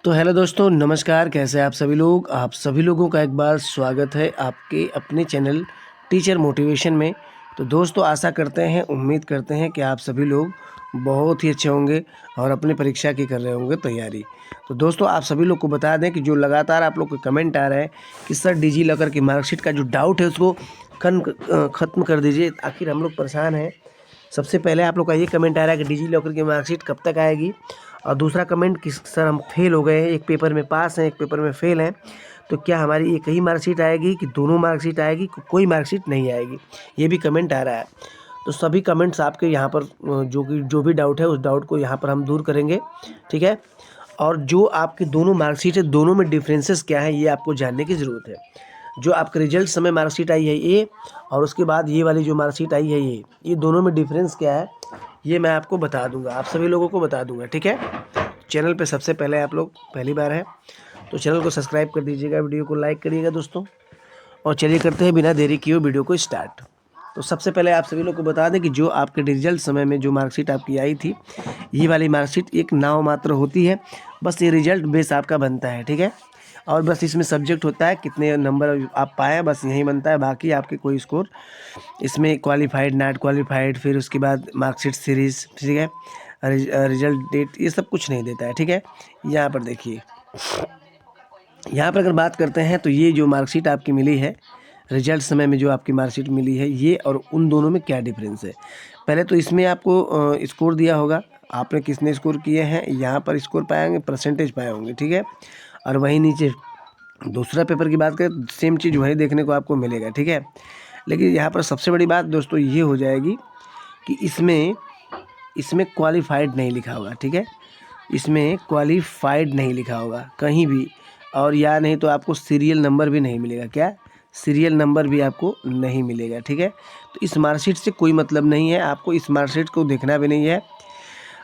तो हेलो दोस्तों, नमस्कार। कैसे हैं आप सभी लोग? आप सभी लोगों का एक बार स्वागत है आपके अपने चैनल टीचर मोटिवेशन में। तो दोस्तों, आशा करते हैं, उम्मीद करते हैं कि आप सभी लोग बहुत ही अच्छे होंगे और अपनी परीक्षा की कर रहे होंगे तैयारी। तो दोस्तों, आप सभी लोग को बता दें कि जो लगातार आप लोग के कमेंट आ रहे हैं कि सर डिजी लॉकर की मार्कशीट का जो डाउट है उसको ख़त्म कर दीजिए, आखिर हम लोग परेशान हैं। सबसे पहले आप लोग का ये कमेंट आ रहा है कि डिजी लॉकर की मार्कशीट कब तक आएगी, और दूसरा कमेंट कि सर हम फेल हो गए हैं, एक पेपर में पास हैं, एक पेपर में फेल हैं, तो क्या हमारी एक ही मार्कशीट आएगी कि दोनों मार्कशीट आएगी, कोई मार्कशीट नहीं आएगी? ये भी कमेंट आ रहा है। तो सभी कमेंट्स आपके यहाँ पर जो भी डाउट है उस डाउट को यहाँ पर हम दूर करेंगे, ठीक है। और जो आपकी दोनों मार्कशीट है, दोनों में डिफरेंसेस क्या है ये आपको जानने की ज़रूरत है। जो आपके रिजल्ट समय मार्कशीट आई है ये, और उसके बाद ये वाली जो मार्कशीट आई है ये दोनों में डिफरेंस क्या है ये मैं आपको बता दूंगा, आप सभी लोगों को बता दूंगा, ठीक है। चैनल पे सबसे पहले आप लोग पहली बार है तो चैनल को सब्सक्राइब कर दीजिएगा, वीडियो को लाइक करिएगा दोस्तों। और चलिए करते हैं बिना देरी किए वीडियो को स्टार्ट। तो सबसे पहले आप सभी लोग को बता दें कि जो आपके रिजल्ट समय में जो मार्कशीट आपकी आई थी, ये वाली मार्कशीट एक नाम मात्र होती है, बस ये रिजल्ट बेस आपका बनता है, ठीक है। और बस इसमें सब्जेक्ट होता है कितने नंबर आप पाए, बस यही बनता है, बाकी आपके कोई स्कोर इसमें क्वालिफाइड नॉट क्वालिफाइड फिर उसके बाद मार्कशीट सीरीज़, ठीक है, रिजल्ट डेट, ये सब कुछ नहीं देता है, ठीक है। यहाँ पर देखिए, यहाँ पर अगर बात करते हैं तो ये जो मार्कशीट आपकी मिली है, रिजल्ट समय में जो आपकी मार्कशीट मिली है, ये और उन दोनों में क्या डिफरेंस है। पहले तो इसमें आपको स्कोर दिया होगा, आपने कितने स्कोर किए हैं, यहाँ पर स्कोर पाए होंगे, परसेंटेज पाए होंगे, ठीक है। और वहीं नीचे दूसरा पेपर की बात करें, सेम चीज़ वहीं देखने को आपको मिलेगा, ठीक है। लेकिन यहाँ पर सबसे बड़ी बात दोस्तों ये हो जाएगी कि इसमें क्वालिफाइड नहीं लिखा होगा, ठीक है। इसमें क्वालिफाइड नहीं लिखा होगा कहीं भी, और या नहीं तो आपको सीरियल नंबर भी नहीं मिलेगा। क्या? सीरियल नंबर भी आपको नहीं मिलेगा, ठीक है। तो इस मार्कशीट से कोई मतलब नहीं है, आपको इस मार्कशीट को देखना भी नहीं है।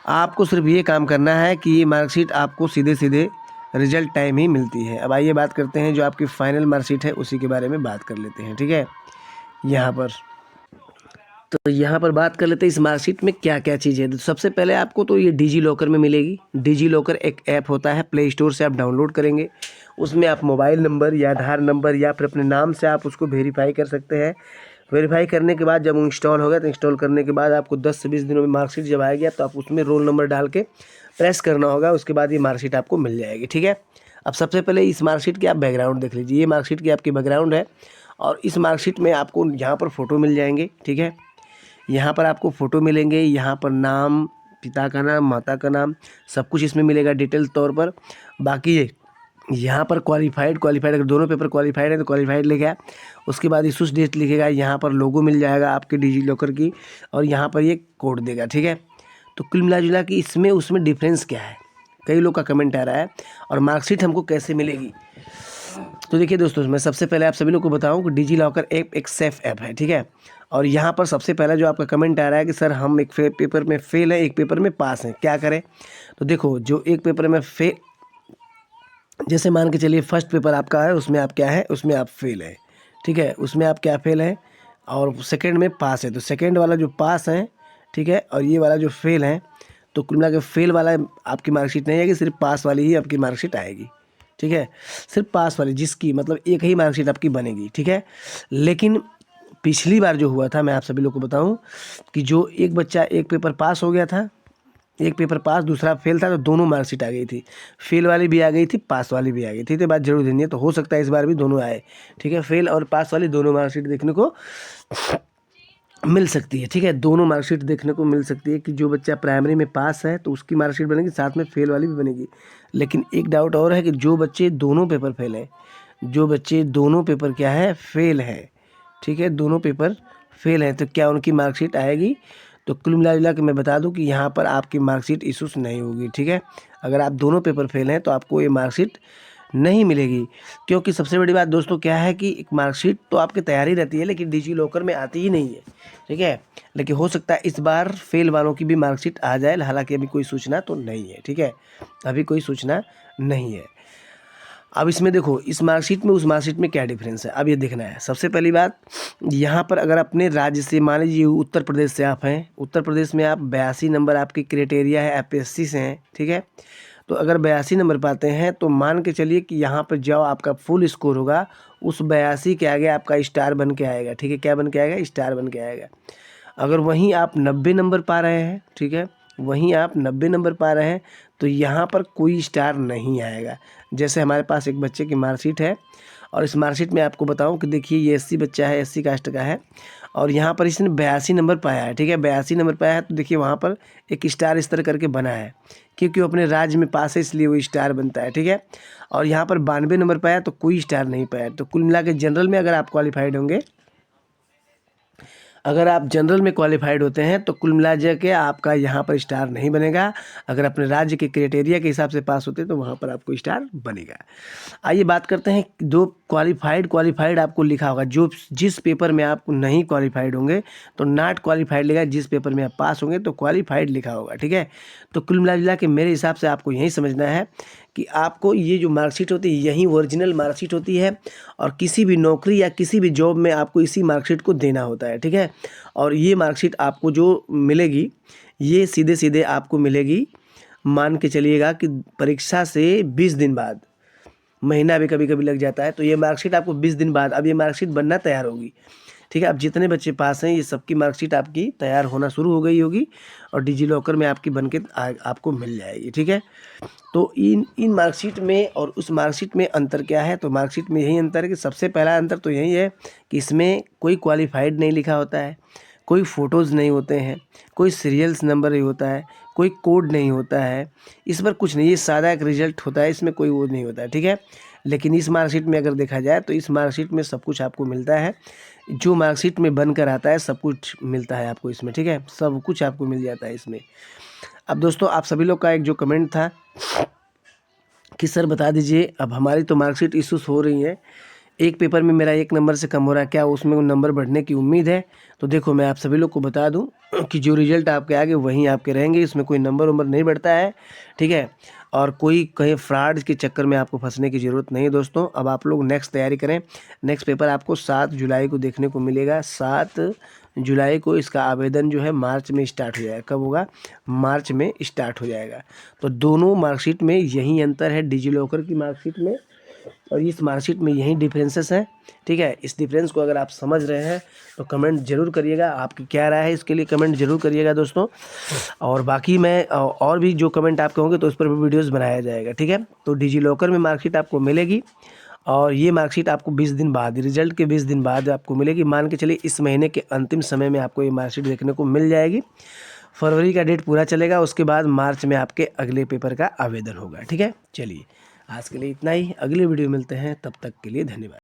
आपको सिर्फ ये काम करना है कि ये मार्कशीट आपको सीधे सीधे रिजल्ट टाइम ही मिलती है। अब आइए बात करते हैं जो आपकी फाइनल मार्कशीट है उसी के बारे में बात कर लेते हैं, ठीक है। यहाँ पर बात कर लेते हैं इस मार्कशीट में क्या क्या चीज़ है। तो सबसे पहले आपको तो ये डिजी लॉकर में मिलेगी। डिजी लॉकर एक ऐप होता है, प्ले स्टोर से आप डाउनलोड करेंगे, उसमें आप मोबाइल नंबर या आधार नंबर या फिर अपने नाम से आप उसको वेरीफाई कर सकते हैं। वेरीफाई करने के बाद जब वो इंस्टॉल होगा तो इंस्टॉल करने के बाद आपको 10 से 20 दिनों में मार्कशीट जब आएगी तो आप उसमें रोल नंबर डाल के प्रेस करना होगा, उसके बाद ये मार्कशीट आपको मिल जाएगी, ठीक है। अब सबसे पहले इस मार्कशीट की आप बैकग्राउंड देख लीजिए। ये मार्कशीट की आपकी बैकग्राउंड है, और इस मार्कशीट में आपको यहाँ पर फ़ोटो मिल जाएंगे, ठीक है। यहाँ पर आपको फ़ोटो मिलेंगे, यहाँ पर नाम, पिता का नाम, माता का नाम, सब कुछ इसमें मिलेगा डिटेल तौर पर। बाकी ये यहाँ पर क्वालिफाइड अगर दोनों पेपर क्वालिफाइड है तो क्वालिफाइड लिखेगा, उसके बाद इशूज डेट लिखेगा, यहाँ पर लोगो मिल जाएगा आपके डिजी लॉकर की, और यहाँ पर ये कोड देगा, ठीक है। तो कुल मिला जुला कि इसमें उसमें डिफरेंस क्या है, कई लोग का कमेंट आ रहा है। और मार्कशीट हमको कैसे मिलेगी, तो देखिए दोस्तों, मैं सबसे पहले आप सभी लोग को बताऊं कि डिजी लॉकर ऐप एक सेफ ऐप है, ठीक है। और यहाँ पर सबसे पहला जो आपका कमेंट आ रहा है कि सर हम एक पेपर में फेल है, एक पेपर में पास हैं, क्या करें। तो देखो, जो एक पेपर में फेल, जैसे मान के चलिए फर्स्ट पेपर आपका है, उसमें आप क्या है, उसमें आप फेल है, ठीक है, उसमें आप क्या फेल है, और सेकंड में पास है, तो सेकंड वाला जो पास है, ठीक है, और ये वाला जो फेल है, तो कुल मिला के फेल वाला आपकी मार्कशीट नहीं आएगी, सिर्फ पास वाली ही आपकी मार्कशीट आएगी, ठीक है। सिर्फ पास वाली, जिसकी मतलब एक ही मार्कशीट आपकी बनेगी, ठीक है। लेकिन पिछली बार जो हुआ था, मैं आप सभी लोग को बताऊं कि जो एक बच्चा एक पेपर पास हो गया था, एक पेपर पास दूसरा फेल था, तो दोनों मार्कशीट आ गई थी, फेल वाली भी आ गई थी, पास वाली भी आ गई थी। तो बात जरूर नहीं है, तो हो सकता है इस बार भी दोनों आए, ठीक है, फेल और पास वाली दोनों मार्कशीट देखने को मिल सकती है, ठीक है। दोनों मार्कशीट देखने को मिल सकती है कि जो बच्चा प्राइमरी में पास है तो उसकी मार्कशीट बनेगी, साथ में फेल वाली भी बनेगी। लेकिन एक डाउट और है कि जो बच्चे दोनों पेपर फेल है, जो बच्चे दोनों पेपर क्या है, फेल है, ठीक है, दोनों पेपर फेल हैं, तो क्या उनकी मार्कशीट आएगी। तो कुल मिला जुला के मैं बता दूं कि यहाँ पर आपकी मार्कशीट इशूज़ नहीं होगी, ठीक है। अगर आप दोनों पेपर फेल हैं तो आपको ये मार्कशीट नहीं मिलेगी, क्योंकि सबसे बड़ी बात दोस्तों क्या है कि एक मार्कशीट तो आपकी तैयारी रहती है लेकिन डिजी लॉकर में आती ही नहीं है, ठीक है। लेकिन हो सकता है इस बार फेल वालों की भी मार्कशीट आ जाए, हालांकि अभी कोई सूचना तो नहीं है, ठीक है, अभी कोई सूचना नहीं है। अब इसमें देखो इस मार्कशीट में उस मार्कशीट में क्या डिफरेंस है, अब ये देखना है। सबसे पहली बात, यहाँ पर अगर अपने राज्य से, मान लीजिए उत्तर प्रदेश से आप हैं, उत्तर प्रदेश में आप 82 नंबर आपकी क्राइटेरिया है, एपीएससी से हैं, ठीक है। तो अगर 82 नंबर पाते हैं तो मान के चलिए कि यहाँ पर जो आपका फुल स्कोर होगा उस 82 के आगे आपका स्टार बन के आएगा, ठीक है। क्या बन के आएगा? स्टार बन के आएगा। अगर वहीं आप 90 नंबर पा रहे हैं, ठीक है, वहीं आप 90 नंबर पा रहे हैं तो यहाँ पर कोई स्टार नहीं आएगा। जैसे हमारे पास एक बच्चे की मार्कशीट है और इस मार्कशीट में आपको बताऊं कि देखिए ये एससी बच्चा है, एससी कास्ट का है और यहाँ पर इसने 82 नंबर पाया है, ठीक है। 82 नंबर पाया है तो देखिए वहाँ पर एक स्टार इस तरह करके बना है, क्योंकि वो अपने राज्य में पास है इसलिए वो स्टार बनता है, ठीक है। और यहाँ पर 92 नंबर पाया तो कोई स्टार नहीं पाया। तो कुल मिला के जनरल में अगर आप क्वालिफाइड होंगे, अगर आप जनरल में क्वालिफाइड होते हैं तो कुल मिला के आपका यहाँ पर स्टार नहीं बनेगा। अगर अपने राज्य के क्राइटेरिया के हिसाब से पास होते हैं तो वहाँ पर आपको स्टार बनेगा। आइए बात करते हैं, दो क्वालिफाइड आपको लिखा होगा, जो जिस पेपर में आप नहीं क्वालिफाइड होंगे तो नॉट क्वालिफाइड लिखा, जिस पेपर में आप पास होंगे तो क्वालिफाइड लिखा होगा, ठीक है। तो कुल मिला के मेरे हिसाब से आपको यही समझना है कि आपको ये जो मार्कशीट होती है यही ओरिजिनल मार्कशीट होती है और किसी भी नौकरी या किसी भी जॉब में आपको इसी मार्कशीट को देना होता है, ठीक है। और ये मार्कशीट आपको जो मिलेगी ये सीधे सीधे आपको मिलेगी, मान के चलिएगा कि परीक्षा से 20 दिन बाद, महीना भी कभी कभी लग जाता है, तो ये मार्कशीट आपको 20 दिन बाद अब ये मार्कशीट बनना तैयार होगी, ठीक है। अब जितने बच्चे पास हैं ये सबकी मार्कशीट आपकी तैयार होना शुरू हो गई होगी और डिजी लॉकर में आपकी बन के आपको मिल जाएगी, ठीक है। तो इन मार्कशीट में और उस मार्कशीट में अंतर क्या है? तो मार्कशीट में यही अंतर है कि सबसे पहला अंतर तो यही है कि इसमें कोई क्वालिफाइड नहीं लिखा होता है, कोई फ़ोटोज़ नहीं होते हैं, कोई सीरियल्स नंबर नहीं होता है, कोई कोड नहीं होता है, इस पर कुछ नहीं, ये सादा एक रिजल्ट होता है, इसमें कोई वो नहीं होता है, ठीक है। लेकिन इस मार्कशीट में अगर देखा जाए तो इस मार्कशीट में सब कुछ आपको मिलता है, जो मार्कशीट में बनकर आता है सब कुछ मिलता है आपको इसमें, ठीक है। सब कुछ आपको मिल जाता है इसमें। अब दोस्तों आप सभी लोग का एक जो कमेंट था कि सर बता दीजिए, अब हमारी तो मार्कशीट इशूज़ हो रही है, एक पेपर में मेरा 1 नंबर से कम हो रहा है, क्या उसमें नंबर बढ़ने की उम्मीद है? तो देखो मैं आप सभी लोग को बता दूं कि जो रिजल्ट आपके आगे वहीं आपके रहेंगे, इसमें कोई नंबर नहीं बढ़ता है, ठीक है। और कोई कहीं फ्रॉड के चक्कर में आपको फंसने की ज़रूरत नहीं है दोस्तों। अब आप लोग नेक्स्ट तैयारी करें। नेक्स्ट पेपर आपको 7 जुलाई को देखने को मिलेगा। 7 जुलाई को इसका आवेदन जो है मार्च में स्टार्ट हो जाएगा। कब होगा? मार्च में स्टार्ट हो जाएगा। तो दोनों मार्कशीट में यही अंतर है, डिजी लॉकर की मार्कशीट में और इस मार्कशीट में यही डिफरेंसेस हैं, ठीक है। इस डिफरेंस को अगर आप समझ रहे हैं तो कमेंट जरूर करिएगा, आपकी क्या राय है इसके लिए कमेंट जरूर करिएगा दोस्तों। और बाकी मैं और भी जो कमेंट आपके होंगे तो उस पर भी वीडियोस बनाया जाएगा, ठीक है। तो डिजी लॉकर में मार्कशीट आपको मिलेगी और ये मार्कशीट आपको 20 दिन बाद, रिजल्ट के 20 दिन बाद आपको मिलेगी। मान के चलिए इस महीने के अंतिम समय में आपको ये मार्कशीट देखने को मिल जाएगी। फरवरी का डेट पूरा चलेगा, उसके बाद मार्च में आपके अगले पेपर का आवेदन होगा, ठीक है। चलिए आज के लिए इतना ही, अगले वीडियो मिलते हैं, तब तक के लिए धन्यवाद।